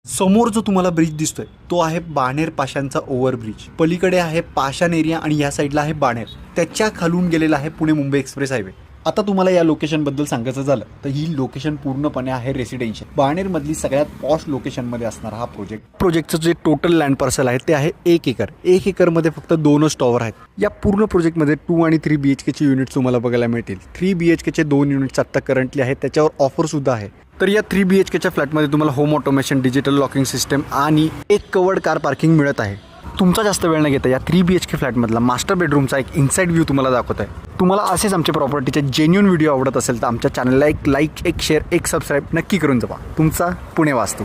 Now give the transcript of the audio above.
समोर जो तुम्हाला ब्रिज दिसतोय तो आहे बाणेर पाशांचा ओव्हरब्रिज. पलीकडे आहे पाषाण एरिया आणि या साईडला आहे बाणेर. त्याच्या खालून गेलेला आहे पुणे मुंबई एक्सप्रेस हायवे. आता तुम्हाला या लोकेशन बद्दल सांगायचं झालं तर ही लोकेशन पूर्णपणे आहे रेसिडेन्शियल. बाणेर मधली सगळ्यात पॉश लोकेशन मध्ये असणारा हा प्रोजेक्टचं जे टोटल लँड पार्सल आहे ते आहे 1 एकर. 1 एकर मध्ये फक्त 2च टॉवर आहेत. या पूर्ण प्रोजेक्टमध्ये 2 आणि 3 BHK चे युनिट तुम्हाला बघायला मिळतील. 3 BHK चे 2 युनिट्स आता करंटली आहेत, त्याच्यावर ऑफर सुद्धा आहे. तर या 3 BHK च्या फ्लॅटमध्ये तुम्हाला home automation, digital locking system आणि एक कवर्ड कार पार्किंग मिळत आहे. तुमचा जास्त वेळ न घेता या 3 BHK फ्लॅटमधला मास्टर बेडरूमचा एक इनसाइड व्ह्यू तुम्हाला दाखवत आहे. तुम्हाला असेच आमच्या प्रॉपर्टीचे जेन्युइन व्हिडिओ आवडत असेल तर आमच्या चॅनलला एक लाईक, एक शेअर, एक सबस्क्राईब नक्की करून जावा. तुमचा पुणे वास्तू.